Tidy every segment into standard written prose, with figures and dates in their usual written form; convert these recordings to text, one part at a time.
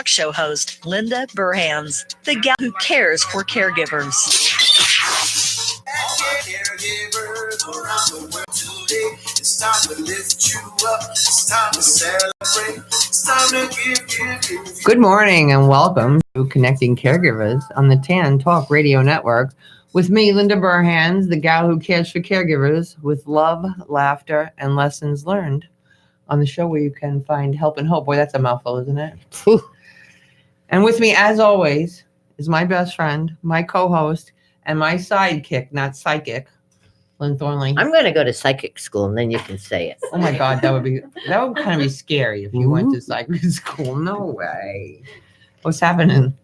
talk show host, Linda Brehm, the gal who cares for caregivers. Caregivers around the world today. It's time to lift you up. It's time to celebrate. It's time to give. Good morning and welcome to Connecting Caregivers on the TAN Talk Radio Network with me, Linda Brehm, the gal who cares for caregivers, with love, laughter, and lessons learned on the show where you can find help and hope. Boy, that's a mouthful, isn't it? Whew. And with me, as always, is my best friend, my co-host, and my sidekick, not psychic, Lynn Thornley. I'm going to go to psychic school, and then you can say it. Oh my God, that would kind of be scary if you went to psychic school. No way. What's happening?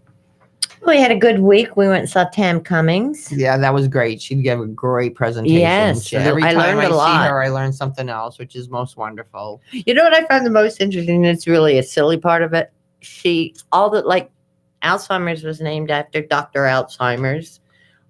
We had a good week. We went and saw Tam Cummings. Yeah, that was great. She gave a great presentation. Yes, every time learned I a lot. see her, I learn something else, which is most wonderful. You know what I found the most interesting? It's really a silly part of it. Alzheimer's was named after Dr. Alzheimer's.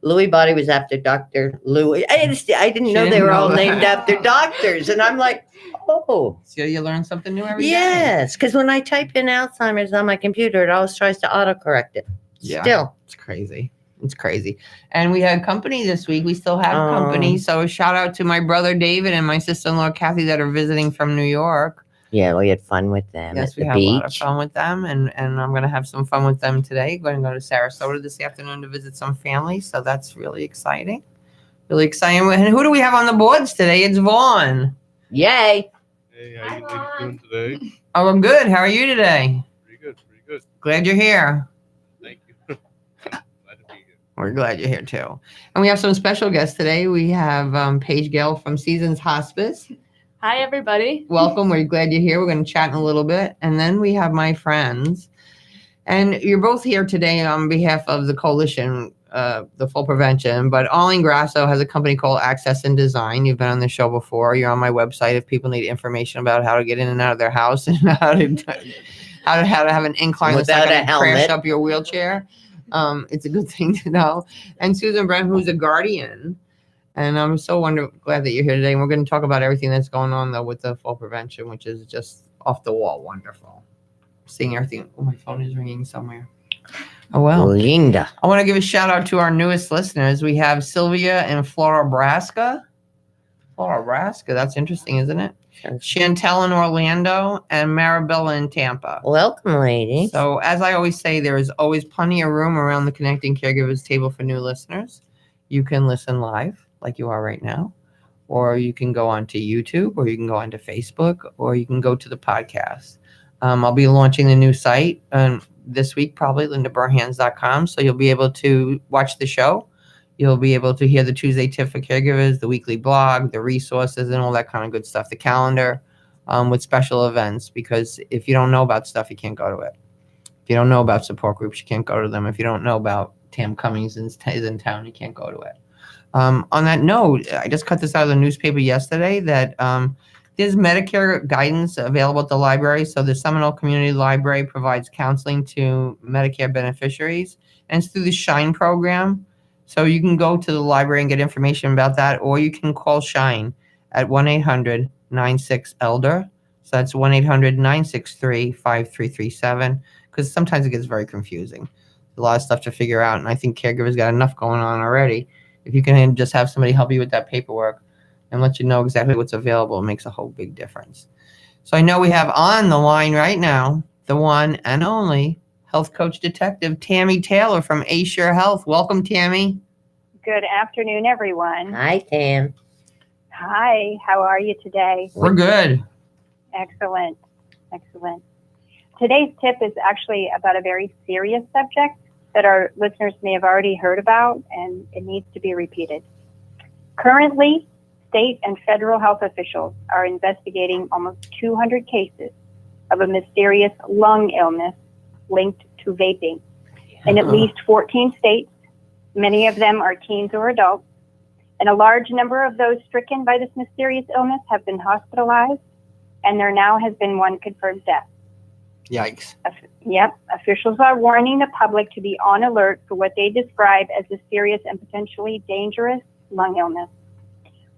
Lewy body was after Dr. Lewy. I didn't know they were all named after doctors. And I'm like, oh. So you learn something new every day. Yes, because when I type in Alzheimer's on my computer, it always tries to autocorrect it. Yeah, Still. It's crazy. It's crazy. And we had company this week. We still have company. So shout out to my brother David and my sister-in-law Kathy that are visiting from New York. Yeah, we had fun with them. Yes, at we the had beach. a lot of fun with them. And I'm going to have some fun with them today. Going to go to Sarasota this afternoon to visit some family. So that's really exciting. Really exciting. And who do we have on the boards today? It's Vaughn. Yay. Hey, how you ladies doing today? Oh, I'm good. How are you today? Pretty good. Glad you're here. Thank you. Glad to be here. We're glad you're here too. And we have some special guests today. We have Paige Gale from Seasons Hospice. Hi, everybody. Welcome. We're glad you're here. We're going to chat in a little bit. And then we have my friends. And you're both here today on behalf of the coalition, the Full Prevention. But Arlene Grosso has a company called Access and Design. You've been on the show before. You're on my website if people need information about how to get in and out of their house and how to have an incline Without a helmet. Crash up your wheelchair. It's a good thing to know. And Susan Brehm, who's a guardian. And I'm so glad that you're here today. And we're going to talk about everything that's going on, though, with the Full Prevention, which is just off the wall wonderful. Seeing everything. Oh, my phone is ringing somewhere. Oh, well. Linda. I want to give a shout out to our newest listeners. We have Sylvia in Florida, Nebraska. That's interesting, isn't it? Chantel in Orlando and Maribella in Tampa. Welcome, ladies. So, as I always say, there is always plenty of room around the Connecting Caregivers table for new listeners. You can listen live like you are right now, or you can go onto YouTube, or you can go onto Facebook, or you can go to the podcast. I'll be launching a new site this week, probably lindabrehm.com. So you'll be able to watch the show. You'll be able to hear the Tuesday tip for caregivers, the weekly blog, the resources, and all that kind of good stuff. The calendar with special events, because if you don't know about stuff, you can't go to it. If you don't know about support groups, you can't go to them. If you don't know about Tam Cummings is in town, you can't go to it. On that note, I just cut this out of the newspaper yesterday that there's Medicare guidance available at the library. So the Seminole Community Library provides counseling to Medicare beneficiaries, and it's through the SHINE program. So you can go to the library and get information about that, or you can call SHINE at 1-800-96-ELDER. So that's 1-800-963-5337, because sometimes it gets very confusing. A lot of stuff to figure out, and I think caregivers got enough going on already. If you can just have somebody help you with that paperwork and let you know exactly what's available, it makes a whole big difference. So I know we have on the line right now the one and only health coach detective Tammy Taylor from Assure Health. Welcome, Tammy. Good afternoon, everyone. Hi, Tam. Hi, how are you today? We're good. Excellent. Today's tip is actually about a very serious subject that our listeners may have already heard about, and it needs to be repeated. Currently, state and federal health officials are investigating almost 200 cases of a mysterious lung illness linked to vaping in at least 14 states. Many of them are teens or adults, and a large number of those stricken by this mysterious illness have been hospitalized, and there now has been one confirmed death. Yikes. Yep. Officials are warning the public to be on alert for what they describe as a serious and potentially dangerous lung illness.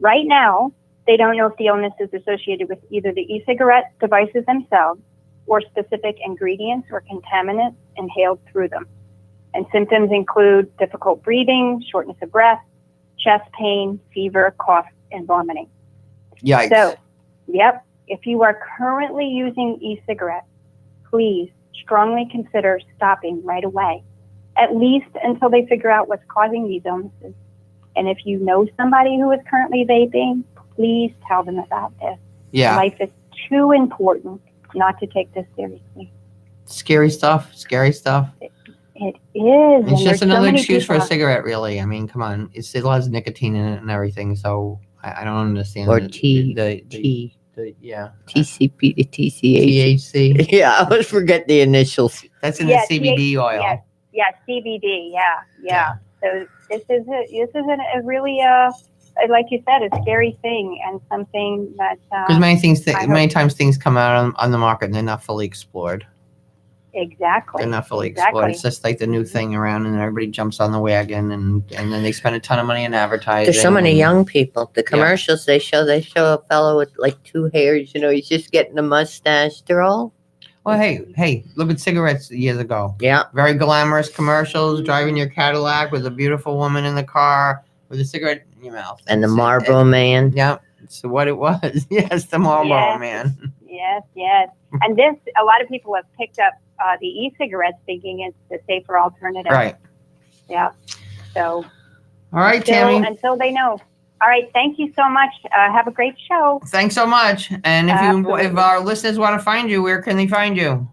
Right now, they don't know if the illness is associated with either the e-cigarette devices themselves or specific ingredients or contaminants inhaled through them. And symptoms include difficult breathing, shortness of breath, chest pain, fever, cough, and vomiting. Yikes. So, yep, if you are currently using e-cigarettes, please strongly consider stopping right away, at least until they figure out what's causing these illnesses. And if you know somebody who is currently vaping, please tell them about this. Yeah. Life is too important not to take this seriously. Scary stuff. Scary stuff. It is. It's just another excuse for a people. cigarette, really. I mean, come on. It still has nicotine in it and everything, so I don't understand. Or the yeah. TCP, TCH. THC. Yeah, I always forget the initials. That's in Yeah, the CBD oil. Yeah, CBD. Yeah. So this is a really like you said, a scary thing and something that Because many hope- times things come out on the market and they're not fully explored. exactly. They're not fully explored. It's just like the new thing around, and everybody jumps on the wagon, and then they spend a ton of money in advertising. There's so many and- young people. The commercials they show a fellow with like 2 hairs. He's just getting a mustache. They're all. Well, hey, look at cigarettes years ago. Yeah. Very glamorous commercials, driving your Cadillac with a beautiful woman in the car with a cigarette in your mouth. And the Marlboro Man. Yeah. So what it was. Yes, the Marlboro Yes. Man. Yes. And this, a lot of people have picked up the e-cigarettes thinking it's the safer alternative. Right. Yeah. So All right, Tammy. until they know. All right. Thank you so much. Have a great show. Thanks so much. And if Absolutely. our listeners want to find you, where can they find you?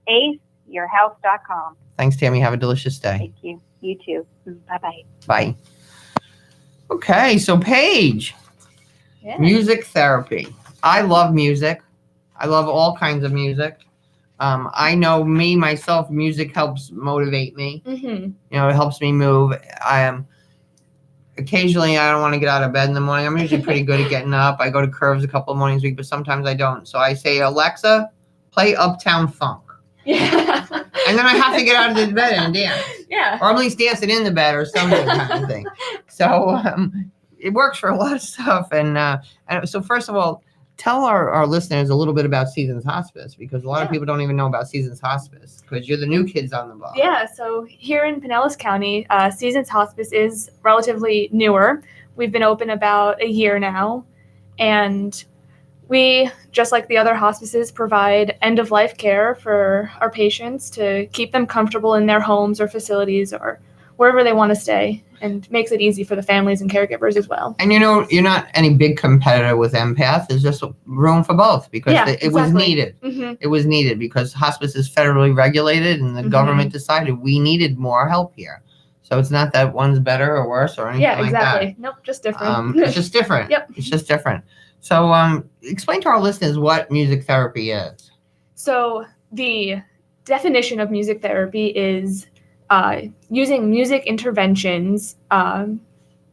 aceyourhealth.com. Thanks, Tammy. Have a delicious day. Thank you. You too. Bye-bye. Bye. Okay, so Paige, Yeah. music therapy. I love music. I love all kinds of music. I know myself, music helps motivate me. Mm-hmm. It helps me move. Occasionally I don't want to get out of bed in the morning. I'm usually pretty good at getting up. I go to Curves a couple of mornings a week, but sometimes I don't. So I say, Alexa, play Uptown Funk. Yeah. And then I have to get out of the bed and dance. Yeah. Or at least dancing in the bed or something kind of thing. So it works for a lot of stuff. And so first of all, tell our listeners a little bit about Seasons Hospice, because a lot of people don't even know about Seasons Hospice, because you're the new kids on the block. Yeah, so here in Pinellas County, Seasons Hospice is relatively newer. We've been open about a year now, and we, just like the other hospices, provide end-of-life care for our patients to keep them comfortable in their homes or facilities or wherever they want to stay, and makes it easy for the families and caregivers as well. And you're not any big competitor with Empath. There's just room for both, because it was exactly. needed. Mm-hmm. It was needed because hospice is federally regulated, and the government decided we needed more help here. So it's not that one's better or worse or anything Yeah, like exactly. that. Nope, just different. It's just different. Yep. It's just different. So explain to our listeners what music therapy is. So the definition of music therapy is using music interventions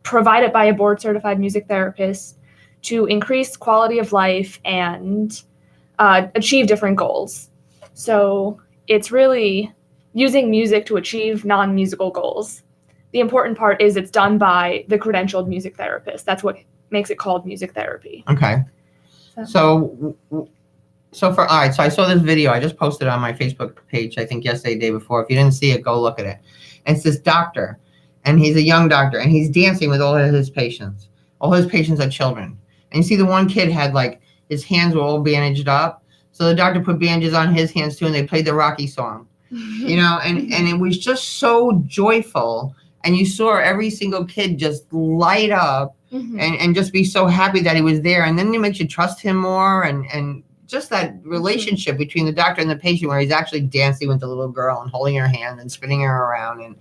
provided by a board-certified music therapist to increase quality of life and achieve different goals. So it's really using music to achieve non-musical goals. The important part is it's done by the credentialed music therapist. That's what makes it called music therapy. Okay. So I saw this video. I just posted it on my Facebook page, I think yesterday, day before. If you didn't see it, go look at it. And it's this doctor, and he's a young doctor, and he's dancing with all of his patients. All his patients are children. And you see the one kid had his hands were all bandaged up. So the doctor put bandages on his hands too, and they played the Rocky song. And it was just so joyful. And you saw every single kid just light up and just be so happy that he was there. And then it makes you trust him more, and just that relationship between the doctor and the patient, where he's actually dancing with the little girl and holding her hand and spinning her around. And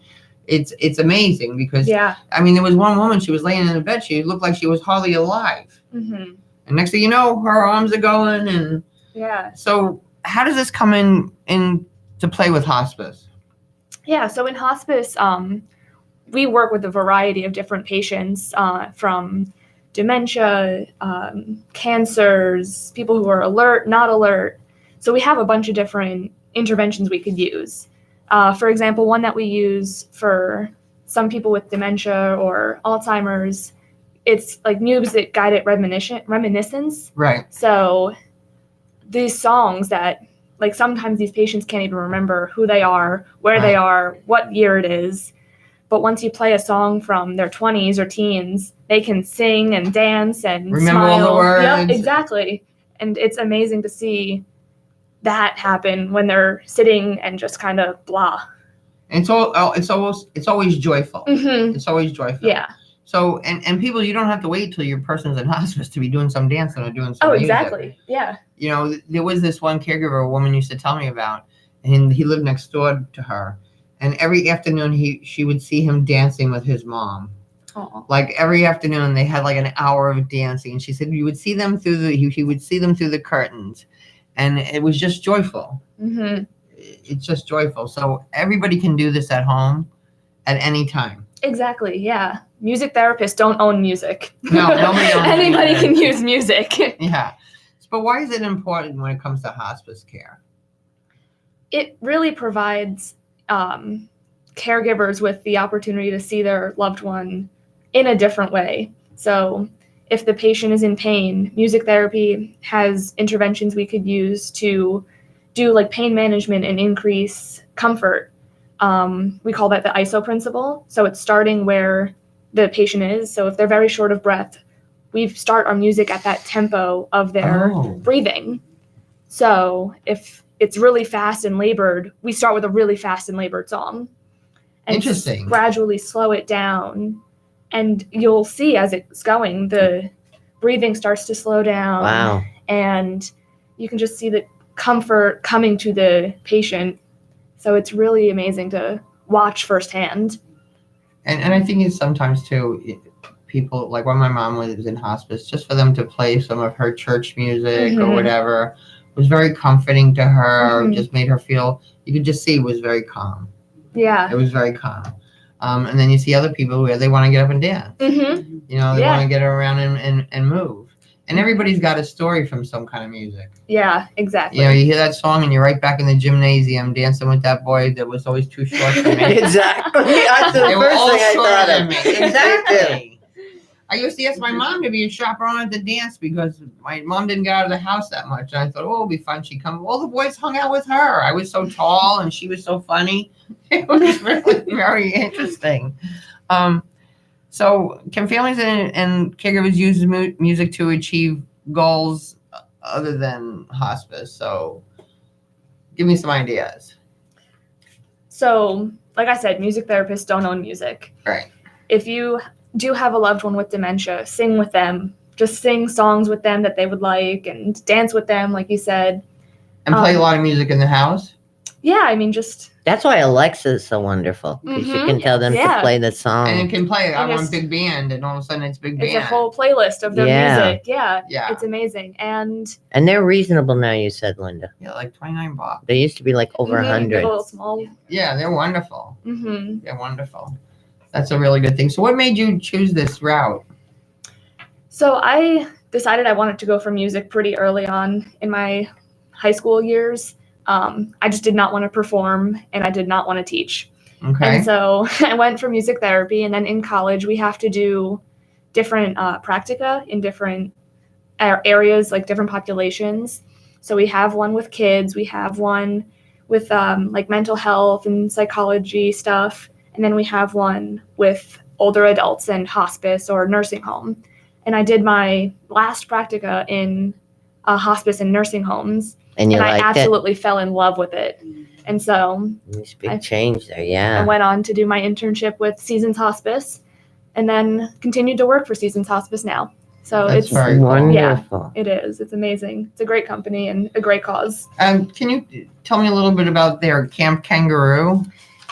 it's amazing because, I mean, there was one woman, she was laying in the bed. She looked like she was hardly alive. Mm-hmm. And next thing you know, her arms are going. And so how does this come in to play with hospice? Yeah, so in hospice, we work with a variety of different patients, from dementia, cancers, people who are alert, not alert. So we have a bunch of different interventions we could use. For example, one that we use for some people with dementia or Alzheimer's, it's like music guided reminiscence. Right. So these songs that like sometimes these patients can't even remember who they are, where they are, what year it is. But once you play a song from their 20s or teens, they can sing and dance and Remember smile. all the words. Yep, exactly. And it's amazing to see that happen when they're sitting and just kind of blah. And it's always joyful. Mm-hmm. It's always joyful. Yeah. So and people, you don't have to wait till your person's in hospice to be doing some dancing or doing some music. Exactly. Yeah. You know, there was this one caregiver a woman used to tell me about, and he lived next door to her. And every afternoon she would see him dancing with his mom. Aww. Like every afternoon they had like an hour of dancing. And she said you would see them he would see them through the curtains. And it was just joyful. Mm-hmm. It's just joyful. So everybody can do this at home at any time. Exactly. Yeah. Music therapists don't own music. No, nobody owns Anybody music. can use music. Yeah. But why is it important when it comes to hospice care? It really provides caregivers with the opportunity to see their loved one in a different way. So if the patient is in pain, music therapy has interventions we could use to do like pain management and increase comfort. We call that the ISO principle. So it's starting where the patient is. So if they're very short of breath, we start our music at that tempo of their breathing. So if it's really fast and labored, we start with a really fast and labored song. And Interesting. Gradually slow it down. And you'll see as it's going, the breathing starts to slow down. Wow. And you can just see the comfort coming to the patient. So it's really amazing to watch firsthand. And I think it's sometimes too, people, like when my mom was in hospice, just for them to play some of her church music or whatever was very comforting to her, just made her feel, you could just see it was very calm. Yeah. It was very calm. And then you see other people where they want to get up and dance. Mm-hmm. You know, they want to get around and move. And everybody's got a story from some kind of music. Yeah, exactly. You know, you hear that song and you're right back in the gymnasium dancing with that boy that was always too short for me. Exactly. That's the They were first all thing I shorter thought than of. me. Exactly. I used to ask my mom to be a chaperone at the dance because my mom didn't get out of the house that much. And I thought, oh, it'll be fun. She'd come. All the boys hung out with her. I was so tall and she was so funny. It was really very interesting. So can families and caregivers use music to achieve goals other than hospice? So give me some ideas. So, like I said, music therapists don't own music. Right. If you do have a loved one with dementia, sing with them. Just sing songs with them that they would like and dance with them, like you said. And play a lot of music in the house? Yeah, I mean, just... That's why Alexa is so wonderful. Because you can tell them to play the song. And it can play. I And want big band, and all of a sudden it's big band. It's a whole playlist of their music. Yeah, it's amazing. And they're reasonable now, you said, Linda. Yeah, like $29. They used to be like over 100. little small. Yeah, they're wonderful. Mm-hmm. They're wonderful. That's a really good thing. So what made you choose this route? So I decided I wanted to go for music pretty early on in my high school years. I just did not want to perform and I did not want to teach. Okay. And so I went for music therapy. And then in college, we have to do different practica in different areas, like different populations. So we have one with kids. We have one with like mental health and psychology stuff. And then we have one with older adults and hospice or nursing home. And I did my last practica in hospice and nursing homes. And I absolutely fell in love with it. And so there's big change there, yeah. I went on to do my internship with Seasons Hospice and then continued to work for Seasons Hospice now. So That's it's very cool. Wonderful. Yeah, it is. It's amazing. It's a great company and a great cause. Can you tell me a little bit about their Camp Kangaroo?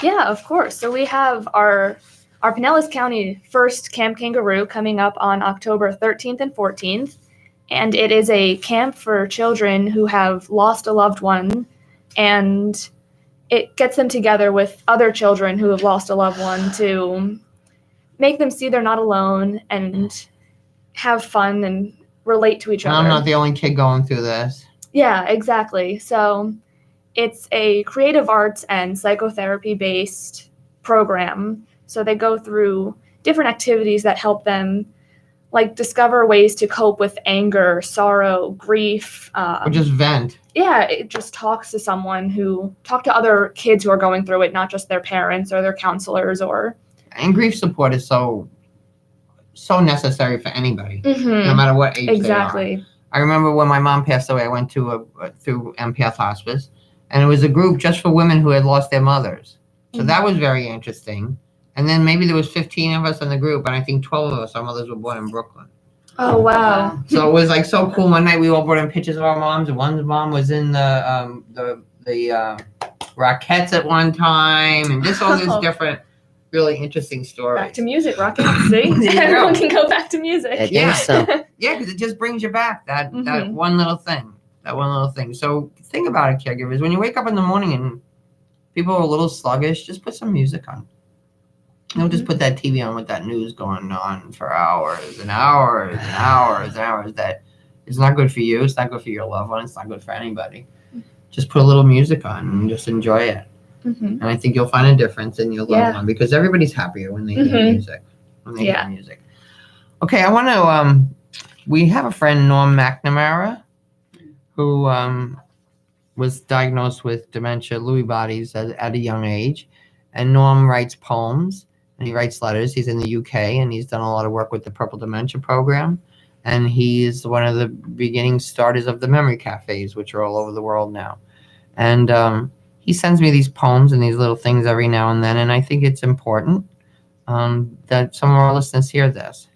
Yeah, of course. So we have our Pinellas County first Camp Kangaroo coming up on October 13th and 14th. And it is a camp for children who have lost a loved one. And it gets them together with other children who have lost a loved one to make them see they're not alone and have fun and relate to each other. I'm not the only kid going through this. Yeah, exactly. So it's a creative arts and psychotherapy-based program. So they go through different activities that help them like discover ways to cope with anger, sorrow, grief. Or just vent. just talk to other kids who are going through it, not just their parents or their counselors or. And grief support is so necessary for anybody, Mhm. no matter what age they are. Exactly. I remember when my mom passed away, I went to through Empath Hospice, and it was a group just for women who had lost their mothers. So that was very interesting. And then maybe there was 15 of us in the group, and I think 12 of us, our mothers were born in Brooklyn. Oh, wow. So it was like so cool. One night we all brought in pictures of our moms, and one's mom was in the Rockettes at one time, and just all these different, really interesting stories. Back to music, Rockets. See, everyone can go back to music. I think so. Yeah, because it just brings you back that Mhm. one little thing. So think about it, caregivers. When you wake up in the morning and people are a little sluggish, just put some music on. Don't just put that TV on with that news going on for hours and hours and hours and hours. That is not good for you. It's not good for your loved one. It's not good for anybody. Just put a little music on and just enjoy it. Mhm. And I think you'll find a difference in your loved one, because everybody's happier when they hear music. Hear music. Okay, I want to. We have a friend, Norm McNamara, who was diagnosed with dementia, Lewy bodies, at a young age. And Norm writes poems and he writes letters. He's in the UK and he's done a lot of work with the Purple Dementia Program. And he's one of the beginning starters of the memory cafes, which are all over the world now. And he sends me these poems and these little things every now and then. And I think it's important that some of our listeners hear this.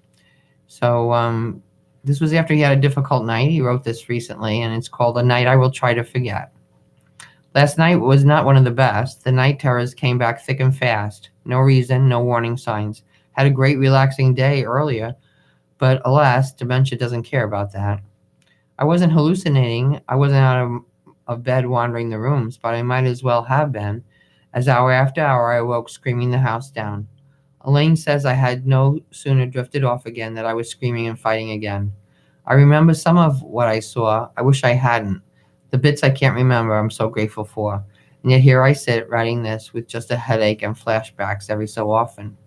So this was after he had a difficult night. He wrote this recently, and it's called A Night I Will Try to Forget. Last night was not one of the best. The night terrors came back thick and fast. No reason, no warning signs. Had a great relaxing day earlier, but alas, dementia doesn't care about that. I wasn't hallucinating. I wasn't out of bed wandering the rooms, but I might as well have been, as hour after hour I awoke screaming the house down. Elaine says I had no sooner drifted off again than I was screaming and fighting again. I remember some of what I saw. I wish I hadn't. The bits I can't remember, I'm so grateful for. And yet here I sit writing this with just a headache and flashbacks every so often.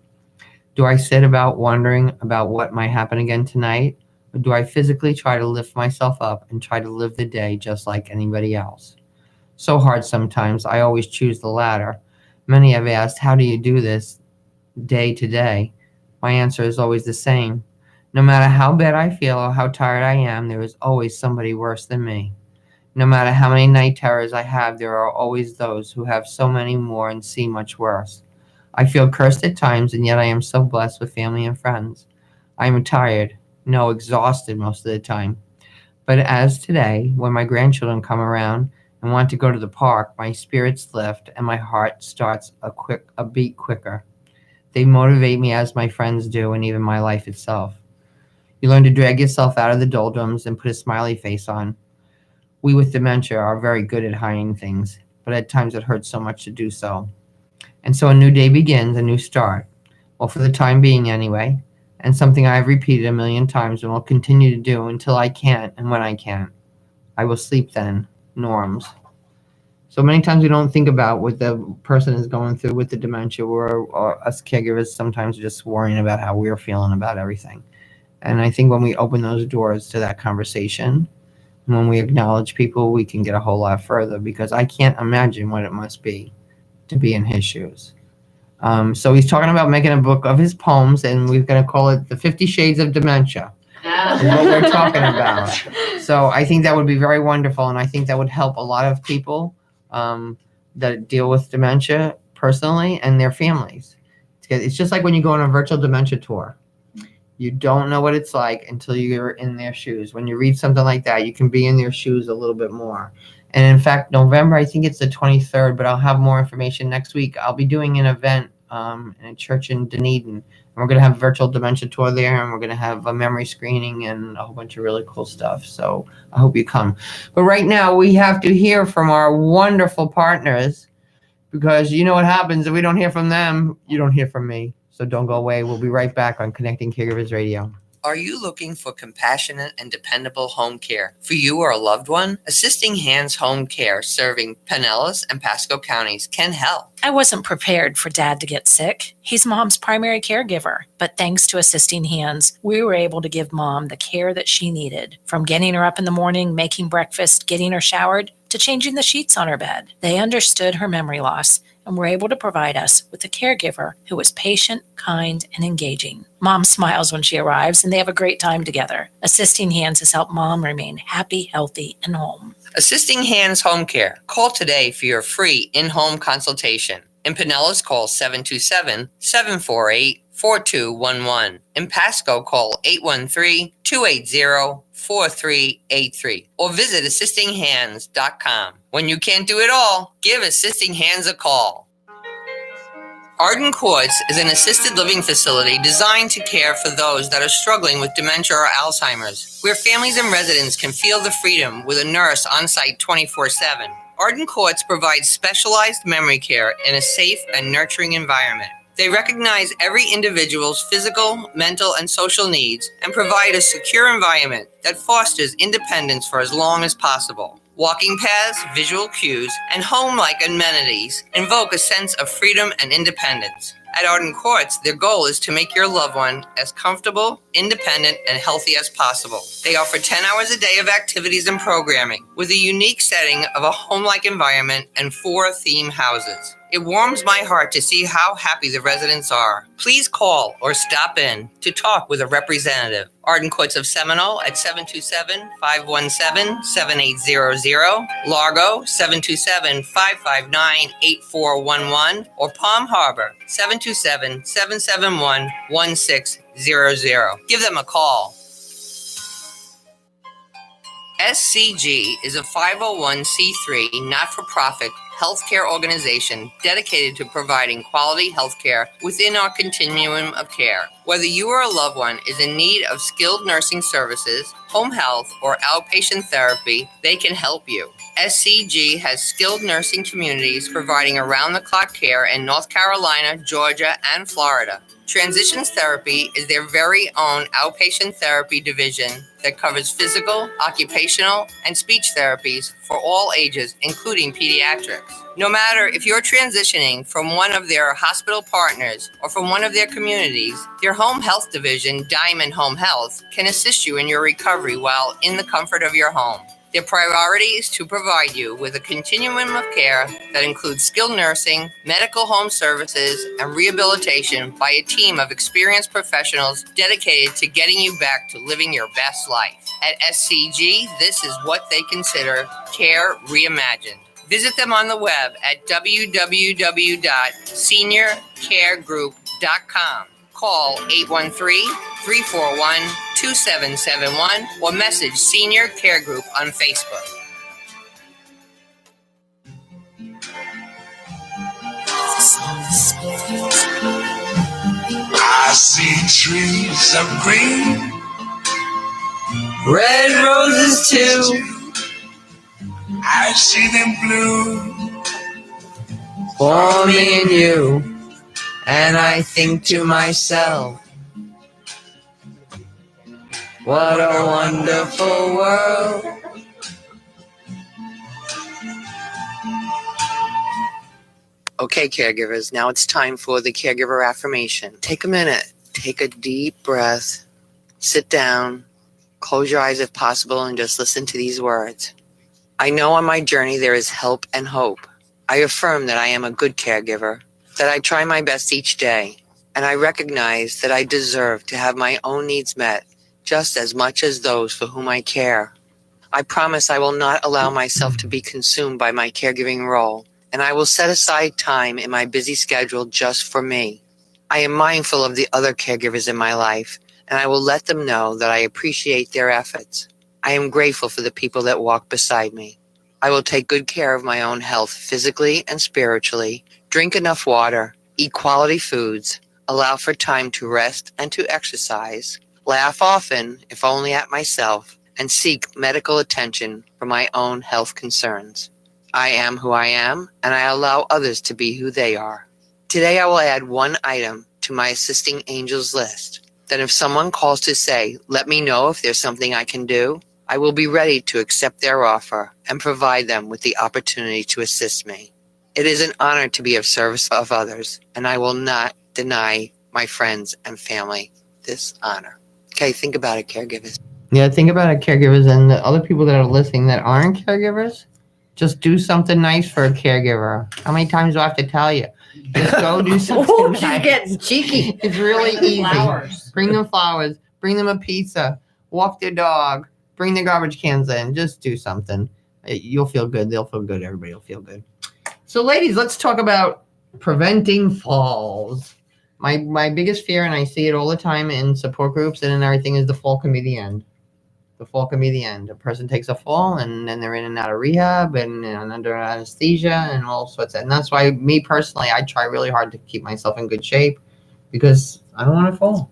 Do I sit about wondering about what might happen again tonight? Or do I physically try to lift myself up and try to live the day just like anybody else? So hard sometimes. I always choose the latter. Many have asked, how do you do this day to day? My answer is always the same. No matter how bad I feel or how tired I am, there is always somebody worse than me. No matter how many night terrors I have, there are always those who have so many more and see much worse. I feel cursed at times, and yet I am so blessed with family and friends. I am tired, no, exhausted most of the time. But as today, when my grandchildren come around and want to go to the park, my spirits lift and my heart starts a beat quicker. They motivate me as my friends do, and even my life itself. You learn to drag yourself out of the doldrums and put a smiley face on. We with dementia are very good at hiding things, but at times it hurts so much to do so. And so a new day begins, a new start. Well, for the time being anyway, and something I have repeated a million times and will continue to do until I can't and when I can't. I will sleep then. Norms. So many times we don't think about what the person is going through with the dementia, or us caregivers sometimes are just worrying about how we're feeling about everything. And I think when we open those doors to that conversation, when we acknowledge people, we can get a whole lot further, because I can't imagine what it must be to be in his shoes. So he's talking about making a book of his poems, and we're going to call it The 50 Shades of Dementia. Is what we're talking about. So I think that would be very wonderful, and I think that would help a lot of people that deal with dementia personally and their families. It's just like when you go on a virtual dementia tour. You don't know what it's like until you're in their shoes. When you read something like that, you can be in their shoes a little bit more. And in fact, November, I think it's the 23rd, but I'll have more information next week. I'll be doing an event in a church in Dunedin. And we're going to have a virtual dementia tour there, and we're going to have a memory screening and a whole bunch of really cool stuff. So I hope you come. But right now, we have to hear from our wonderful partners, because you know what happens if we don't hear from them, you don't hear from me. So don't go away. We'll be right back on Connecting Caregivers Radio. Are you looking for compassionate and dependable home care for you or a loved one? Assisting Hands Home Care, serving Pinellas and Pasco counties, can help. I wasn't prepared for Dad to get sick. He's Mom's primary caregiver. But thanks to Assisting Hands, we were able to give Mom the care that she needed. From getting her up in the morning, making breakfast, getting her showered, to changing the sheets on her bed. They understood her memory loss and were able to provide us with a caregiver who was patient, kind, and engaging. Mom smiles when she arrives, and they have a great time together. Assisting Hands has helped Mom remain happy, healthy, and home. Assisting Hands Home Care. Call today for your free in-home consultation. In Pinellas, call 727-748-4211. In Pasco, call 813-280-4383 or visit assistinghands.com. When you can't do it all, give Assisting Hands a call. Arden Courts is an assisted living facility designed to care for those that are struggling with dementia or Alzheimer's, where families and residents can feel the freedom with a nurse on site 24/7. Arden Courts provides specialized memory care in a safe and nurturing environment. They recognize every individual's physical, mental, and social needs and provide a secure environment that fosters independence for as long as possible. Walking paths, visual cues, and home-like amenities invoke a sense of freedom and independence. At Arden Courts, their goal is to make your loved one as comfortable, independent, and healthy as possible. They offer 10 hours a day of activities and programming with a unique setting of a home-like environment and 4 theme houses. It warms my heart to see how happy the residents are. Please call or stop in to talk with a representative. Arden Courts of Seminole at 727-517-7800, Largo 727-559-8411, or Palm Harbor 727-771-1600. Give them a call. SCG is a 501c3 not-for-profit healthcare organization dedicated to providing quality healthcare within our continuum of care. Whether you or a loved one is in need of skilled nursing services, home health, or outpatient therapy, they can help you. SCG has skilled nursing communities providing around-the-clock care in North Carolina, Georgia, and Florida. Transitions Therapy is their very own outpatient therapy division that covers physical, occupational, and speech therapies for all ages, including pediatrics. No matter if you're transitioning from one of their hospital partners or from one of their communities, their home health division, Diamond Home Health, can assist you in your recovery while in the comfort of your home. Their priority is to provide you with a continuum of care that includes skilled nursing, medical home services, and rehabilitation by a team of experienced professionals dedicated to getting you back to living your best life. At SCG, this is what they consider care reimagined. Visit them on the web at www.seniorcaregroup.com. Call 813-341-2771 or message Senior Care Group on Facebook. I see trees of green, Red roses too. I see them blue For me and you. And I think to myself, what a wonderful world. Okay, caregivers, now it's time for the caregiver affirmation. Take a minute, take a deep breath, sit down, close your eyes if possible, and just listen to these words. I know on my journey there is help and hope. I affirm that I am a good caregiver, that I try my best each day, and I recognize that I deserve to have my own needs met just as much as those for whom I care. I promise I will not allow myself to be consumed by my caregiving role, and I will set aside time in my busy schedule just for me. I am mindful of the other caregivers in my life, and I will let them know that I appreciate their efforts. I am grateful for the people that walk beside me. I will take good care of my own health physically and spiritually, drink enough water, eat quality foods, allow for time to rest and to exercise, laugh often, if only at myself, and seek medical attention for my own health concerns. I am who I am, and I allow others to be who they are. Today I will add one item to my assisting angels list. Then if someone calls to say, let me know if there's something I can do, I will be ready to accept their offer and provide them with the opportunity to assist me. It is an honor to be of service of others, and I will not deny my friends and family this honor. Okay, think about it, caregivers. Yeah, think about it, caregivers, and the other people that are listening that aren't caregivers. Just do something nice for a caregiver. How many times do I have to tell you? Just go do something Oh, nice. she's getting cheeky. It's really Bring them easy. flowers. Bring them flowers. Bring them a pizza. Walk their dog. Bring the garbage cans in. Just do something. You'll feel good. They'll feel good. Everybody will feel good. So, ladies, let's talk about preventing falls. My biggest fear, and I see it all the time in support groups and in everything, is the fall can be the end. The fall can be the end. A person takes a fall, and then they're in and out of rehab and under anesthesia and all sorts of. And that's why, me personally, I try really hard to keep myself in good shape because I don't want to fall.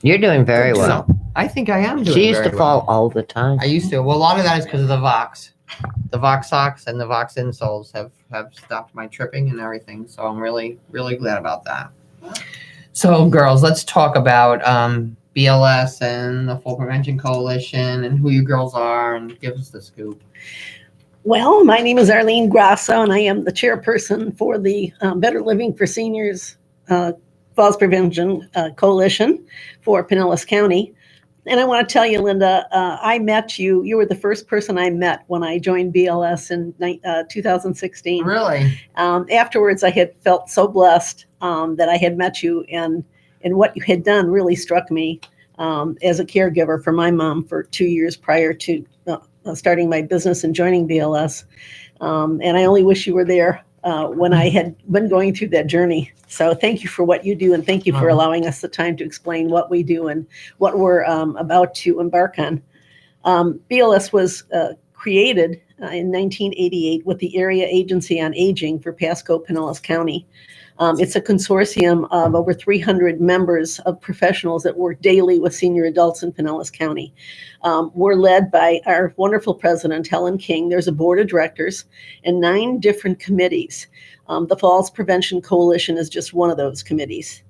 You're doing very well. So, I think I am doing She used very to fall well. all the time. I used to. Well, a lot of that is because of the Vox. The Vox socks and the Vox insoles have stopped my tripping and everything. So I'm really, really glad about that. So, girls, let's talk about BLS and the Fall Prevention Coalition and who you girls are, and give us the scoop. Well, my name is Arlene Grosso, and I am the chairperson for the Better Living for Seniors Falls Prevention Coalition for Pinellas County. And I want to tell you, Linda, I met you. You were the first person I met when I joined BLS in 2016. Really? Afterwards, I had felt so blessed that I had met you, and what you had done really struck me as a caregiver for my mom for 2 years prior to starting my business and joining BLS. And I only wish you were there when I had been going through that journey. So thank you for what you do, and thank you for allowing us the time to explain what we do and what we're about to embark on. BLS was created in 1988 with the Area Agency on Aging for Pasco, Pinellas County. It's a consortium of over 300 members of professionals that work daily with senior adults in Pinellas County. We're led by our wonderful president, Helen King. There's a board of directors and 9 different committees. The Falls Prevention Coalition is just one of those committees.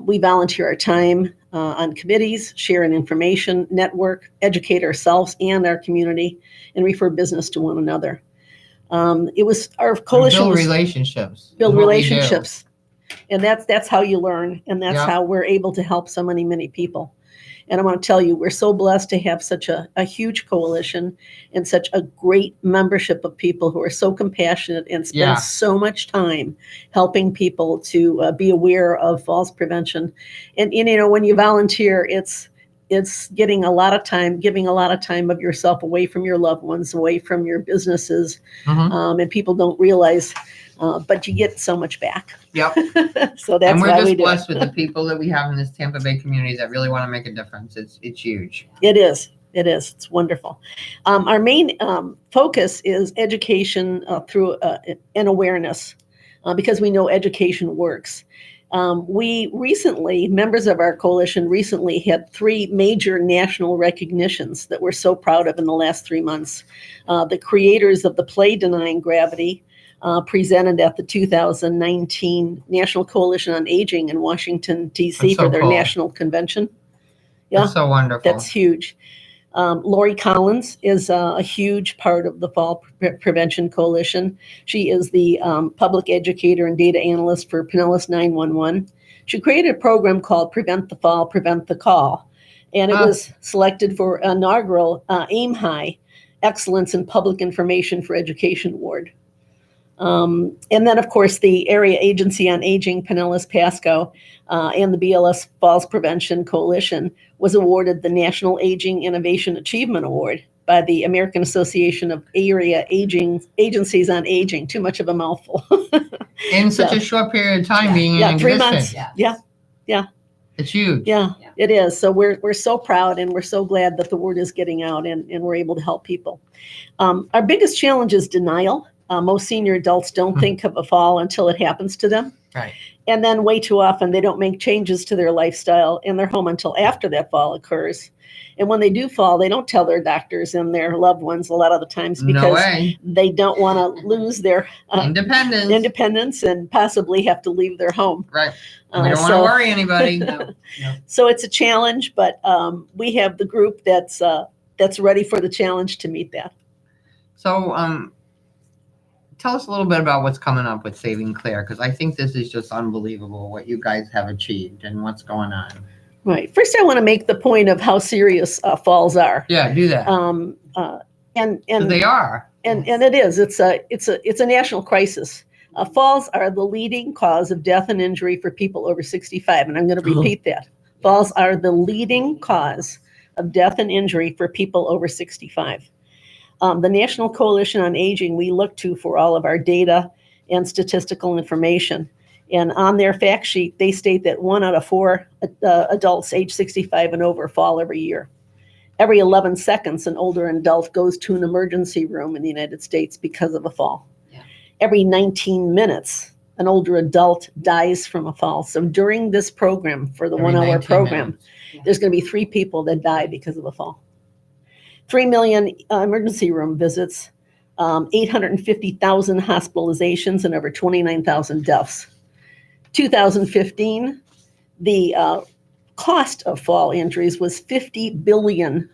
We volunteer our time on committees, share information, network, educate ourselves and our community, and refer business to one another. It was our coalition Build was relationships. build is what we do. relationships, and that's how you learn, and that's how we're able to help so many people. And I want to tell you, we're so blessed to have such a huge coalition and such a great membership of people who are so compassionate and spend so much time helping people to be aware of falls prevention. And you know, when you volunteer, it's giving a lot of time of yourself away from your loved ones, away from your businesses, and people don't realize, but you get so much back. Yep. So that's and we're why just we do blessed it. with the people that we have in this Tampa Bay community that really want to make a difference. It's huge. It is. It's wonderful. Our main focus is education through an awareness, because we know education works. We recently, members of our coalition recently had 3 major national recognitions that we're so proud of in the last 3 months. The creators of the play Denying Gravity presented at the 2019 National Coalition on Aging in Washington, D.C. That's so for their cool. national convention. Yeah, That's so wonderful. that's huge. Lori Collins is a huge part of the Fall Prevention Coalition. She is the public educator and data analyst for Pinellas 911. She created a program called Prevent the Fall, Prevent the Call. And it was selected for inaugural Aim High Excellence in Public Information for Education Award. And then, of course, the Area Agency on Aging, Pinellas Pasco, and the BLS Falls Prevention Coalition was awarded the National Aging Innovation Achievement Award by the American Association of Area Agencies on Aging. Too much of a mouthful. In such a short period of time being in 3 existence. months. Yeah. It's huge. Yeah, it is. So we're so proud, and we're so glad that the word is getting out, and we're able to help people. Our biggest challenge is denial. Most senior adults don't think of a fall until it happens to them. Right. And then way too often they don't make changes to their lifestyle in their home until after that fall occurs. And when they do fall, they don't tell their doctors and their loved ones a lot of the times because they don't want to lose their independence and possibly have to leave their home. Right. We don't want to worry anybody. So it's a challenge, but we have the group that's ready for the challenge to meet that. So tell us a little bit about what's coming up with Saving Claire, because I think this is just unbelievable what you guys have achieved and what's going on. Right. First, I want to make the point of how serious falls are. Yeah, do that. And So they are. and it is. It's a national crisis. Falls are the leading cause of death and injury for people over 65, and I'm going to repeat that. Falls are the leading cause of death and injury for people over 65. The National Coalition on Aging we look to for all of our data and statistical information. And on their fact sheet, they state that 1 out of 4 adults age 65 and over fall every year. Every 11 seconds, an older adult goes to an emergency room in the United States because of a fall. Yeah. Every 19 minutes, an older adult dies from a fall. So during this program, for the 1 hour program, there's going to be 3 people that die because of a fall. 3 million emergency room visits, 850,000 hospitalizations, and over 29,000 deaths. 2015, the cost of fall injuries was $50 billion.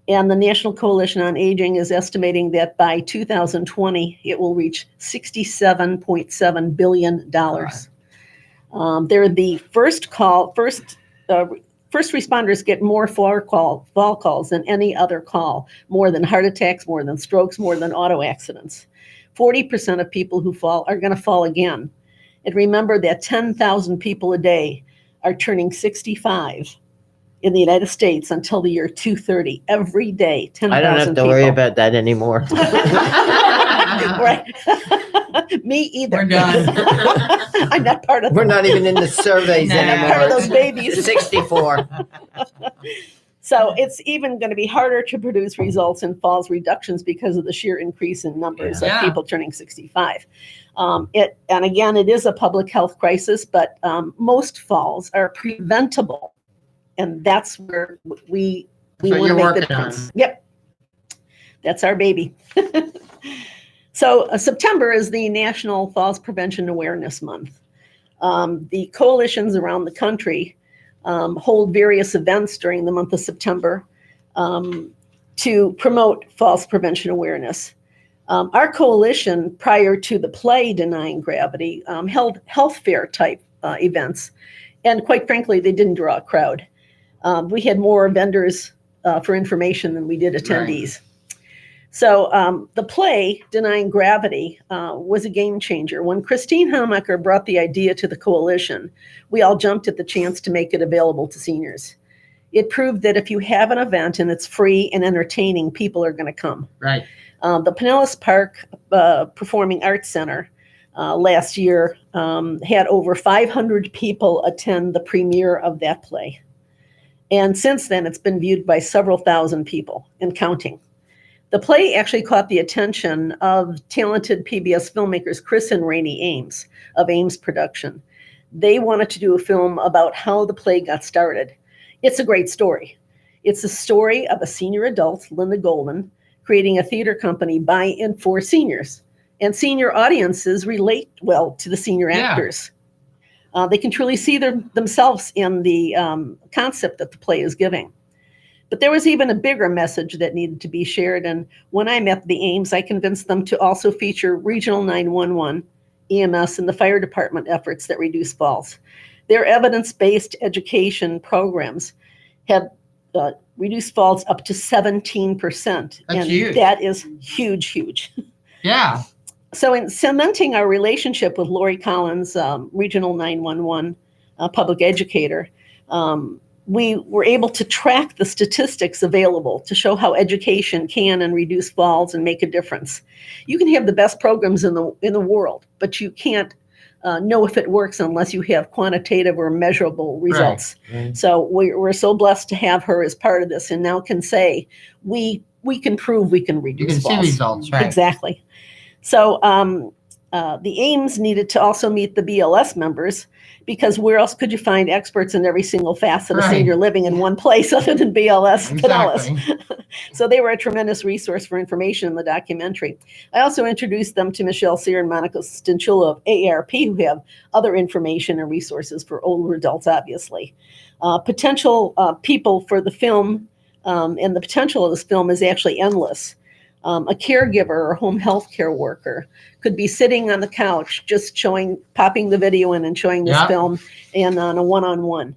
And the National Coalition on Aging is estimating that by 2020, it will reach $67.7 billion. They're the first responders get more fall calls than any other call, more than heart attacks, more than strokes, more than auto accidents. 40% of people who fall are going to fall again. And remember that 10,000 people a day are turning 65 in the United States until the year 2030. Every day, 10,000 people. I don't have to worry about that anymore. Right. Me either. We're done. I'm not part of We're not even in the surveys anymore. part of those babies. 64. So it's even going to be harder to produce results in falls reductions because of the sheer increase in numbers of people turning 65. And again, it is a public health crisis, but most falls are preventable. And that's where we want to make the difference. Yep. That's our baby. So September is the National Falls Prevention Awareness Month. The coalitions around the country hold various events during the month of September to promote falls prevention awareness. Our coalition, prior to the play Denying Gravity, held health fair type events. And quite frankly, they didn't draw a crowd. We had more vendors for information than we did attendees. Right. So the play Denying Gravity was a game changer. When Christine Hamaker brought the idea to the coalition, we all jumped at the chance to make it available to seniors. It proved that if you have an event and it's free and entertaining, people are going to come. Right. The Pinellas Park Performing Arts Center last year had over 500 people attend the premiere of that play. And since then, it's been viewed by several thousand people and counting. The play actually caught the attention of talented PBS filmmakers Chris and Rainey Ames of Ames Production. They wanted to do a film about how the play got started. It's a great story. It's a story of a senior adult, Linda Golden, creating a theater company by and for seniors. And senior audiences relate well to the senior actors. They can truly see themselves in the concept that the play is giving. But there was even a bigger message that needed to be shared. And when I met the Ames, I convinced them to also feature Regional 911, EMS, and the fire department efforts that reduce falls. Their evidence-based education programs have reduced falls up to 17%. That's huge. That is huge, huge. Yeah. So in cementing our relationship with Lori Collins, Regional 911 public educator, we were able to track the statistics available to show how education can and reduce falls and make a difference. You can have the best programs in the world, but you can't know if it works unless you have quantitative or measurable results. Right. So we're so blessed to have her as part of this, and now can say we can prove we can reduce falls. You can see results, right? Exactly. So the Ames needed to also meet the BLS members, because where else could you find experts in every single facet of senior living in one place other than BLS? Exactly. So they were a tremendous resource for information in the documentary. I also introduced them to Michelle Sear and Monica Stinchula of AARP, who have other information and resources for older adults, obviously. Potential people for the film, and the potential of this film is actually endless. A caregiver or home health care worker could be sitting on the couch just popping the video in and showing this film and on a one-on-one.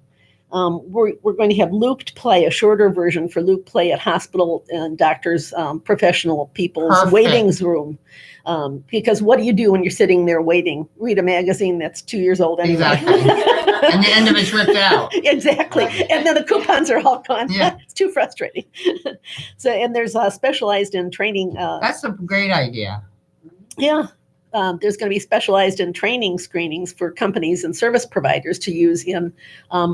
We're going to have Luke play, a shorter version for Luke play at hospital and doctors, professional people's Perfect. waitings room. Because what do you do when you're sitting there waiting? Read a magazine that's 2 years old anyway. Exactly. And the end of it's ripped out. Exactly. Right. And then the coupons are all gone. Yeah. It's too frustrating. So, and there's specialized in training. That's a great idea. Yeah. There's going to be specialized in training screenings for companies and service providers to use in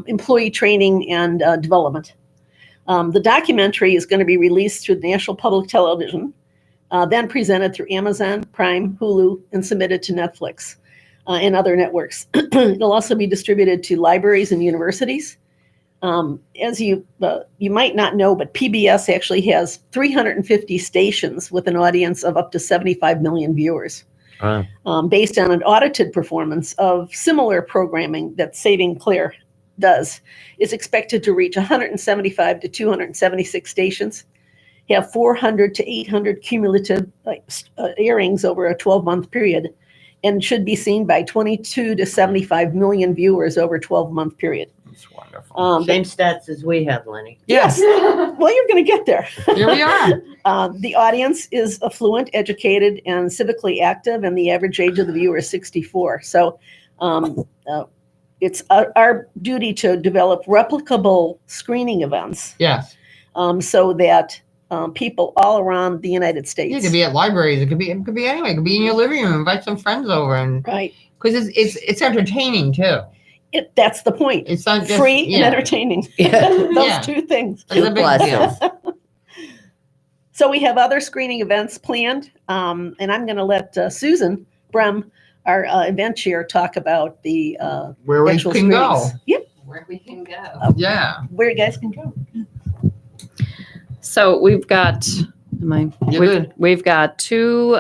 employee training and development. The documentary is going to be released through National Public Television, then presented through Amazon, Prime, Hulu, and submitted to Netflix and other networks. It'll also be distributed to libraries and universities. As you might not know, but PBS actually has 350 stations with an audience of up to 75 million viewers. Based on an audited performance of similar programming that Saving Claire does, is expected to reach 175 to 276 stations, have 400 to 800 cumulative airings over a 12-month period, and should be seen by 22 to 75 million viewers over a 12-month period. That's wonderful. Same stats as we have, Lenny. Yes. Well, you're going to get there. Here we are. The audience is affluent, educated, and civically active, and the average age of the viewer is 64. So it's our duty to develop replicable screening events Yes. so that people all around the United States. It could be at libraries. It could be anyway. It could be in your living room. Invite some friends over, and Right. because it's entertaining too. That's the point. It's not just Free and entertaining. Yeah. Those Yeah. two things. It's a big Bless deal. So we have other screening events planned, and I'm going to let Susan Brehm, our event chair, talk about the Where we actual can go. screenings. Yep, Where we can go. Yeah. where you guys can go. So we've got You're good. we've got two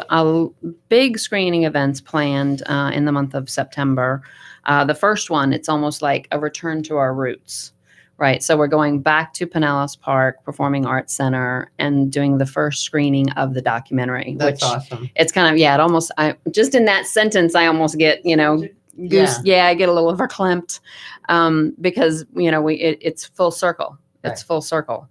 big screening events planned in the month of September. The first one, it's almost like a return to our roots, right? So we're going back to Pinellas Park Performing Arts Center and doing the first screening of the documentary. That's which awesome. it's kind of, it almost, just in that sentence, I almost get, I get a little verklempt because, it's full circle. It's full circle.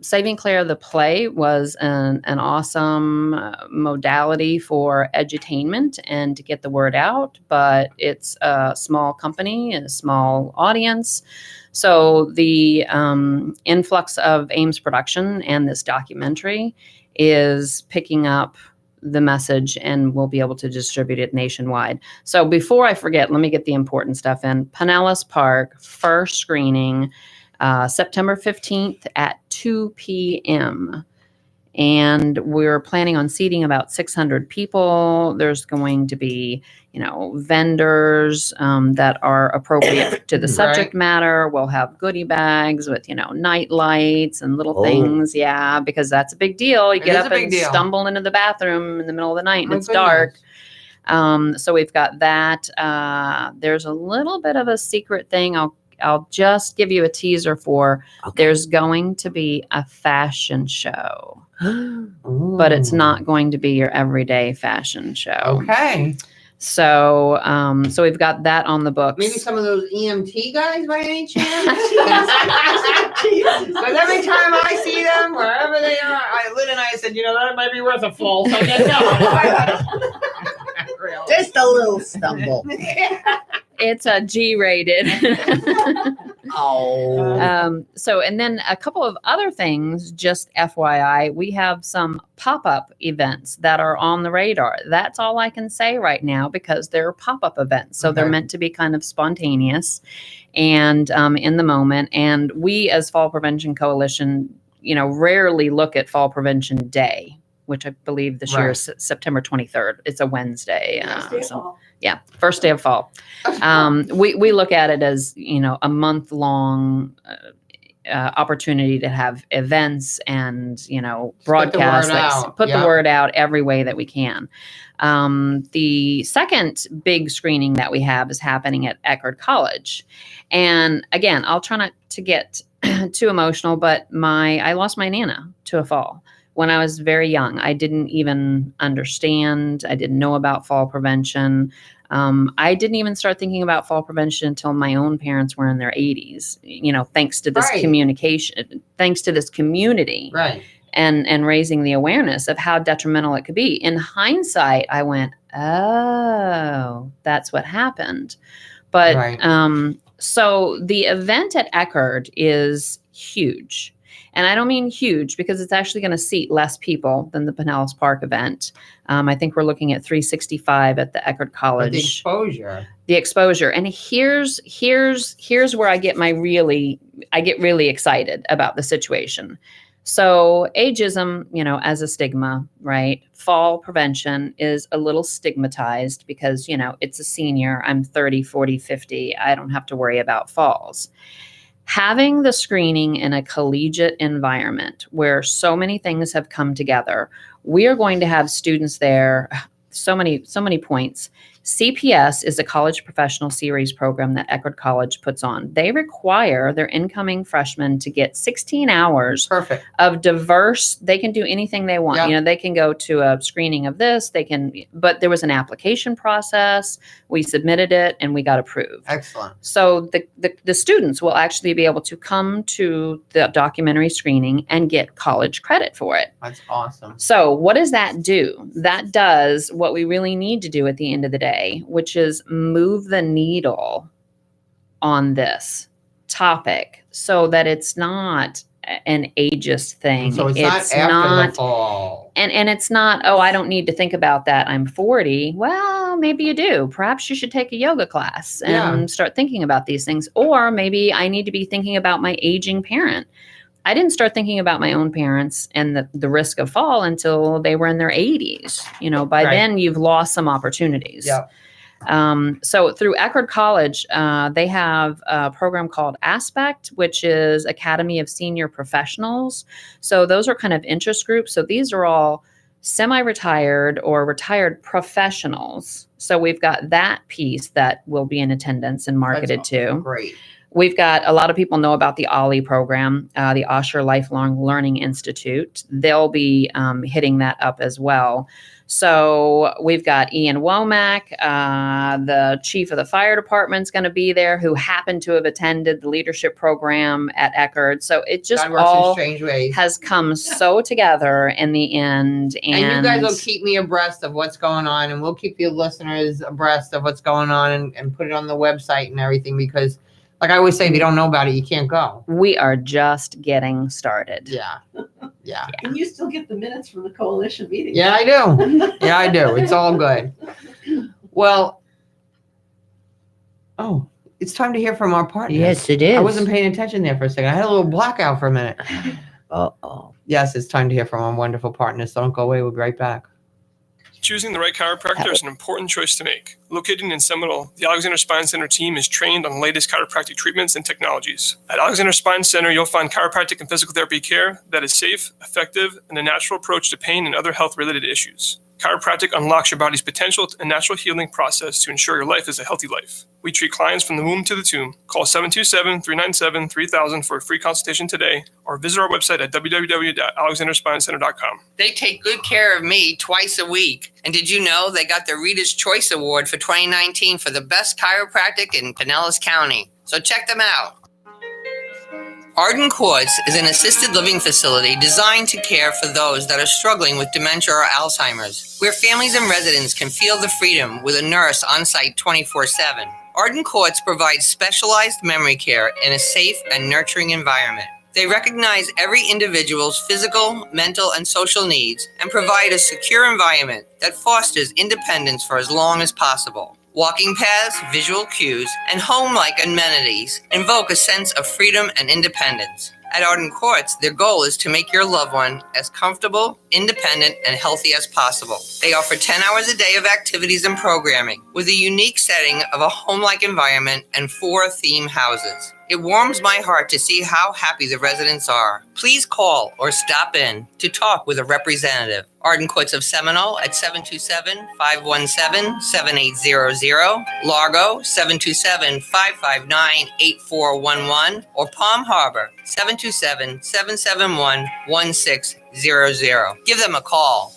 Saving Claire, the play, was an awesome modality for edutainment and to get the word out, but it's a small company and a small audience. So the influx of Ames production and this documentary is picking up the message, and we'll be able to distribute it nationwide. So before I forget, let me get the important stuff in. Pinellas Park, first screening, September 15th at 2 p.m. And we're planning on seating about 600 people. There's going to be, vendors that are appropriate to the subject matter. We'll have goodie bags with, night lights and little things. Yeah, because that's a big deal. You It get is up a big and deal. stumble into the bathroom in the middle of the night and My it's goodness. dark. So we've got that. There's a little bit of a secret thing. I'll just give you a teaser for. There's going to be a fashion show, but it's not going to be your everyday fashion show. Okay. So, so we've got that on the books. Maybe some of those EMT guys by any chance? Because every time I see them, wherever they are, Lynn and I said, that might be worth a fall. So I said, no. Just a little stumble. It's a G-rated. So, and then a couple of other things, just FYI, we have some pop-up events that are on the radar. That's all I can say right now because they're pop-up events. So they're meant to be kind of spontaneous and in the moment. And we as Fall Prevention Coalition, rarely look at Fall Prevention Day, which I believe this year is September 23rd. It's a Wednesday. First day of fall. We look at it as, a month-long opportunity to have events and, broadcasts. Put the word out every way that we can. The second big screening that we have is happening at Eckerd College. And again, I'll try not to get too emotional, but I lost my Nana to a fall. When I was very young, I didn't even understand. I didn't know about fall prevention. I didn't even start thinking about fall prevention until my own parents were in their 80s, thanks to this Right. communication, thanks to this community Right. and raising the awareness of how detrimental it could be. In hindsight, I went, oh, that's what happened. But Right. so the event at Eckerd is huge. And I don't mean huge because it's actually going to seat less people than the Pinellas Park event. I think we're looking at 365 at the Eckerd College. But the exposure. The exposure. And here's where I get really excited about the situation. So ageism, as a stigma, right? Fall prevention is a little stigmatized because, it's a senior. I'm 30, 40, 50. I don't have to worry about falls. Having the screening in a collegiate environment where so many things have come together, we are going to have students there. So many points. CPS is a college professional series program that Eckerd College puts on. They require their incoming freshmen to get 16 hours Perfect. of diverse. They can do anything they want. Yep. They can go to a screening of this. But there was an application process. We submitted it and we got approved. Excellent. So the students will actually be able to come to the documentary screening and get college credit for it. That's awesome. So what does that do? That does what we really need to do at the end of the day, which is move the needle on this topic so that it's not an ageist thing. So it's not after the fall. And it's not, oh, I don't need to think about that. I'm 40. Well, maybe you do. Perhaps you should take a yoga class and start thinking about these things. Or maybe I need to be thinking about my aging parent. I didn't start thinking about my own parents and the risk of fall until they were in their 80s. By then you've lost some opportunities. Yep. So through Eckerd College, they have a program called Aspect, which is Academy of Senior Professionals. So those are kind of interest groups. So these are all semi-retired or retired professionals. So we've got that piece that will be in attendance and marketed to. Great. We've got a lot of people know about the OLLI program, the Osher Lifelong Learning Institute. They'll be hitting that up as well. So we've got Ian Womack, the chief of the fire department's going to be there, who happened to have attended the leadership program at Eckerd. So it just God works in all strange ways. has come so together in the end. And you guys will keep me abreast of what's going on, and we'll keep your listeners abreast of what's going on and put it on the website and everything, because like I always say, if you don't know about it, you can't go. We are just getting started. Yeah. Yeah. And you still get the minutes from the coalition meeting. Yeah, I do. Yeah, I do. It's all good. Well, it's time to hear from our partners. Yes, it is. I wasn't paying attention there for a second. I had a little blackout for a minute. Uh-oh. Yes, it's time to hear from our wonderful partners. So don't go away. We'll be right back. Choosing the right chiropractor is an important choice to make. Located in Seminole, the Alexander Spine Center team is trained on the latest chiropractic treatments and technologies. At Alexander Spine Center, you'll find chiropractic and physical therapy care that is safe, effective, and a natural approach to pain and other health-related issues. Chiropractic unlocks your body's potential and natural healing process to ensure your life is a healthy life. We treat clients from the womb to the tomb. Call 727-397-3000 for a free consultation today, or visit our website at www.alexanderspinecenter.com. They take good care of me twice a week. And did you know they got the Reader's Choice Award for 2019 for the best chiropractic in Pinellas County? So check them out. Arden Courts is an assisted living facility designed to care for those that are struggling with dementia or Alzheimer's, where families and residents can feel the freedom with a nurse on site 24/7. Arden Courts provides specialized memory care in a safe and nurturing environment. They recognize every individual's physical, mental, and social needs and provide a secure environment that fosters independence for as long as possible. Walking paths, visual cues, and home-like amenities invoke a sense of freedom and independence. At Arden Courts, their goal is to make your loved one as comfortable, independent, and healthy as possible. They offer 10 hours a day of activities and programming, with a unique setting of a home-like environment and 4 theme houses. It warms my heart to see how happy the residents are. Please call or stop in to talk with a representative. Arden Courts of Seminole at 727-517-7800, Largo 727-559-8411, or Palm Harbor 727-771-1600. Give them a call.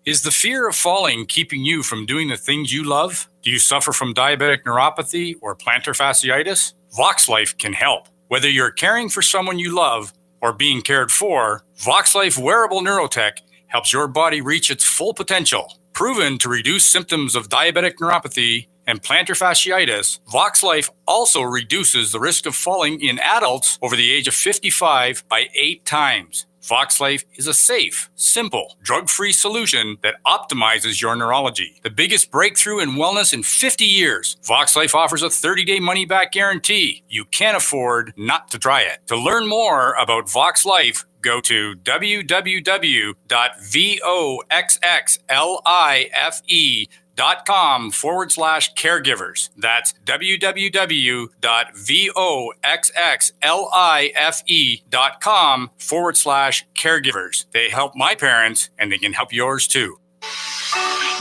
Is the fear of falling keeping you from doing the things you love? Do you suffer from diabetic neuropathy or plantar fasciitis? VoxLife can help. Whether you're caring for someone you love or being cared for, VoxLife wearable neurotech helps your body reach its full potential. Proven to reduce symptoms of diabetic neuropathy and plantar fasciitis, VoxLife also reduces the risk of falling in adults over the age of 55 by 8 times. VoxLife is a safe, simple, drug-free solution that optimizes your neurology. The biggest breakthrough in wellness in 50 years. VoxLife offers a 30-day money-back guarantee. You can't afford not to try it. To learn more about VoxLife, go to www.voxlife.com/caregivers. That's www.voxlife.com/caregivers. They help my parents and they can help yours too.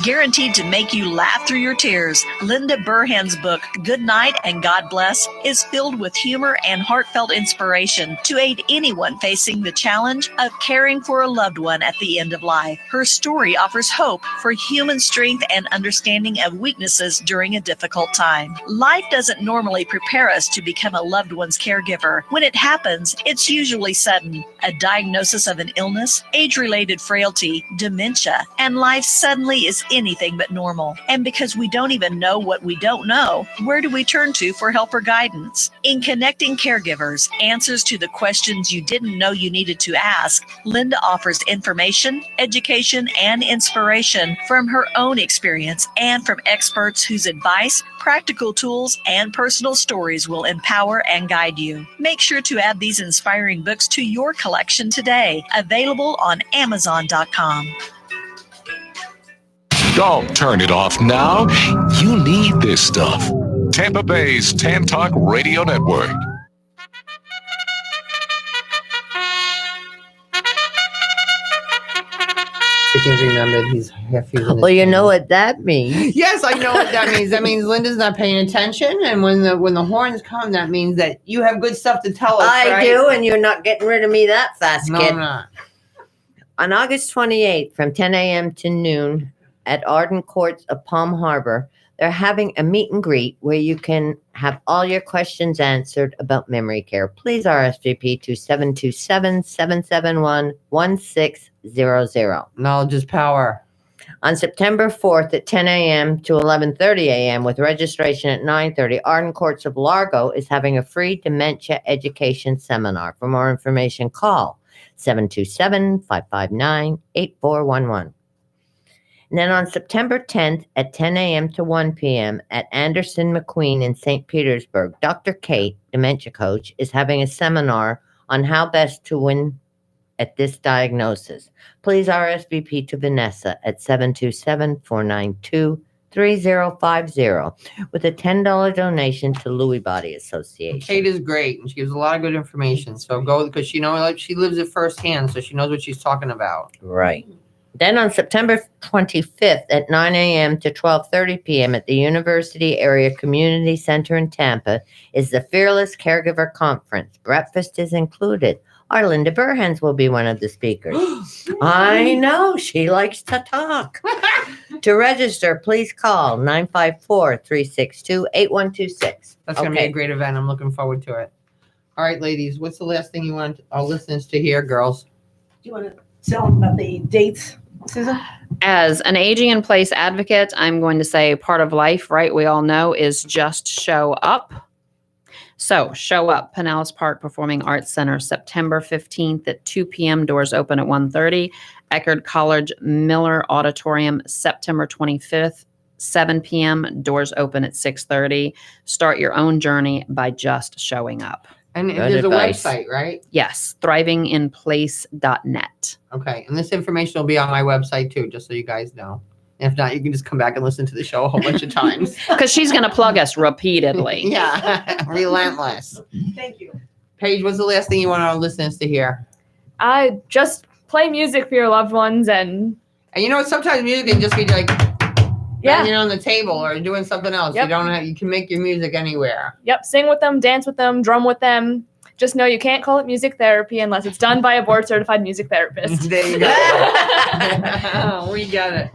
Guaranteed to make you laugh through your tears, Linda Burhan's book, Good Night and God Bless, is filled with humor and heartfelt inspiration to aid anyone facing the challenge of caring for a loved one at the end of life. Her story offers hope for human strength and understanding of weaknesses during a difficult time. Life doesn't normally prepare us to become a loved one's caregiver. When it happens, it's usually sudden. A diagnosis of an illness, age-related frailty, dementia, and life suddenly is anything but normal. And because we don't even know what we don't know, where do we turn to for help or guidance? In Connecting Caregivers, Answers to the Questions You Didn't Know You Needed to Ask, Linda offers information, education, and inspiration from her own experience and from experts whose advice, practical tools, and personal stories will empower and guide you. Make sure to add these inspiring books to your collection today. Available on Amazon.com. Don't turn it off now. You need this stuff. Tampa Bay's Tan Talk Radio Network. Because remember, he's half using his Well, you phone. know what that means. Yes, I know what that means. That means Linda's not paying attention, and when the horns come, that means that you have good stuff to tell us. I right? do, and you're not getting rid of me that fast, No, kid. I'm not. On August 28th, from 10 a.m. to noon at Arden Courts of Palm Harbor, they're having a meet and greet where you can have all your questions answered about memory care. Please RSVP to 727-771-1600. Knowledge is power. On September 4th at 10 a.m. to 11:30 a.m. with registration at 9:30, Arden Courts of Largo is having a free dementia education seminar. For more information, call 727-559-8411. And then on September 10th at 10 a.m. to 1 p.m. at Anderson McQueen in St. Petersburg, Dr. Kate, dementia coach, is having a seminar on how best to win at this diagnosis. Please RSVP to Vanessa at 727-492-3050 with a $10 donation to Lewy Body Association. Kate is great, and she gives a lot of good information. So go, because she lives it firsthand, so she knows what she's talking about. Right. Then on September 25th at 9 a.m. to 12:30 p.m. at the University Area Community Center in Tampa is the Fearless Caregiver Conference. Breakfast is included. Arlinda Burhans will be one of the speakers. I know, she likes to talk. To register, please call 954-362-8126. That's going to be a great event. I'm looking forward to it. All right, ladies, what's the last thing you want our listeners to hear, girls? Do you want to tell them about the dates, Susan? As an aging in place advocate, I'm going to say part of life, right? We all know is just show up. So show up, Pinellas Park Performing Arts Center, September 15th at 2 p.m. Doors open at 1:30. Eckerd College Miller Auditorium, September 25th, 7 p.m. Doors open at 6:30. Start your own journey by just showing up. And Good there's advice. a website, right? Yes, thrivinginplace.net. Okay, and this information will be on my website too, just so you guys know. And if not, you can just come back and listen to the show a whole bunch of times. Because she's going to plug us repeatedly. Yeah, relentless. Thank you. Paige, what's the last thing you want our listeners to hear? Just play music for your loved ones and And you know what? Sometimes music can just be like yeah. banging on the table or doing something else. Yep. You can make your music anywhere. Yep, sing with them, dance with them, drum with them. Just know you can't call it music therapy unless it's done by a board-certified music therapist. There you go. We got it.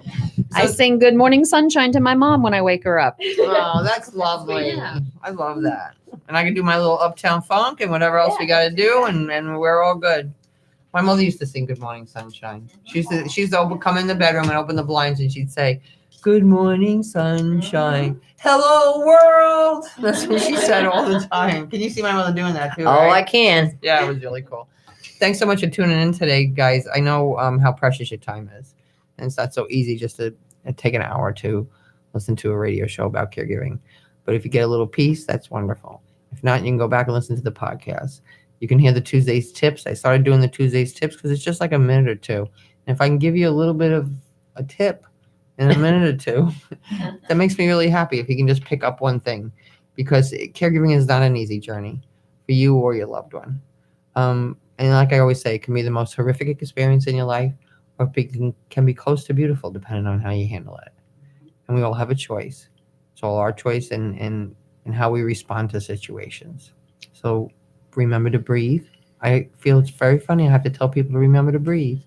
I sing Good Morning Sunshine to my mom when I wake her up. Oh, that's lovely. Yeah. I love that. And I can do my little Uptown Funk and whatever else we got to do, and we're all good. My mother used to sing Good Morning Sunshine. She used to come in the bedroom and open the blinds, and she'd say, "Good morning, sunshine. Hello, world." That's what she said all the time. Can you see my mother doing that too? Oh, right? I can. Yeah, it was really cool. Thanks so much for tuning in today, guys. I know how precious your time is. And it's not so easy just to take an hour to listen to a radio show about caregiving. But if you get a little piece, that's wonderful. If not, you can go back and listen to the podcast. You can hear the Tuesdays tips. I started doing the Tuesdays tips because it's just like a minute or two. And if I can give you a little bit of a tip in a minute or two, that makes me really happy if you can just pick up one thing. Because caregiving is not an easy journey for you or your loved one. And like I always say, it can be the most horrific experience in your life, or it can be close to beautiful, depending on how you handle it. And we all have a choice. It's all our choice in how we respond to situations. So remember to breathe. I feel it's very funny. I have to tell people to remember to breathe.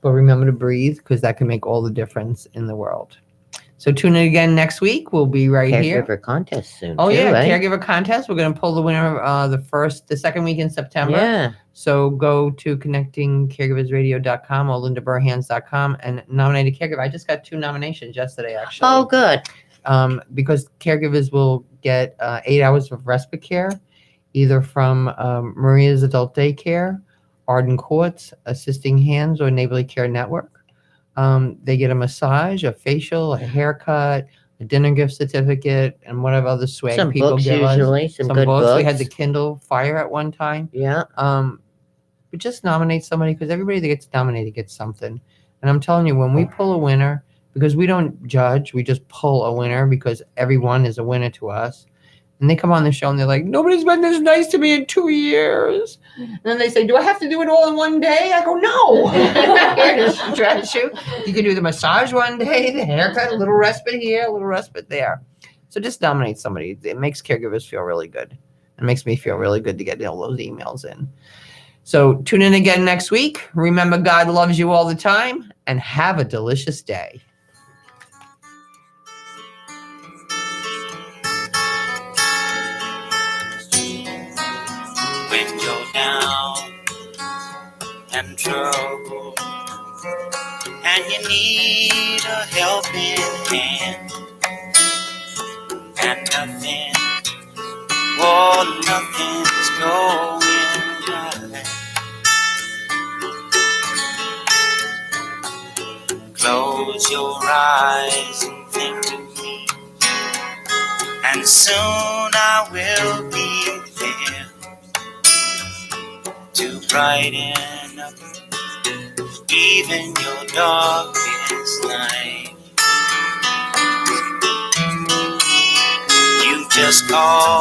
But remember to breathe, because that can make all the difference in the world. So tune in again next week. We'll be right here. Caregiver contest soon. Oh, too, yeah. eh? Caregiver contest. We're going to pull the winner the second week in September. Yeah. So go to connectingcaregiversradio.com or lindaburhans.com and nominate a caregiver. I just got 2 nominations yesterday, actually. Oh, good. Because caregivers will get 8 hours of respite care, either from Maria's Adult Daycare, Arden Courts, Assisting Hands, or Neighborly Care Network. They get a massage, a facial, a haircut, a dinner gift certificate, and whatever other swag Some people books give usually. us. Some good books. We had the Kindle Fire at one time. Yeah. But just nominate somebody, because everybody that gets nominated gets something. And I'm telling you, when we pull a winner, because we don't judge, we just pull a winner because everyone is a winner to us. And they come on the show and they're like, "Nobody's been this nice to me in 2 years." And then they say, "Do I have to do it all in one day?" I go, "No." You can do the massage one day, the haircut, a little respite here, a little respite there. So just nominate somebody. It makes caregivers feel really good. It makes me feel really good to get all those emails in. So tune in again next week. Remember, God loves you all the time, and have a delicious day. When you're down and troubled and you need a helping hand, and nothing's going right. Close your eyes and think of me, and soon I will be there to brighten up even your darkest night. You just call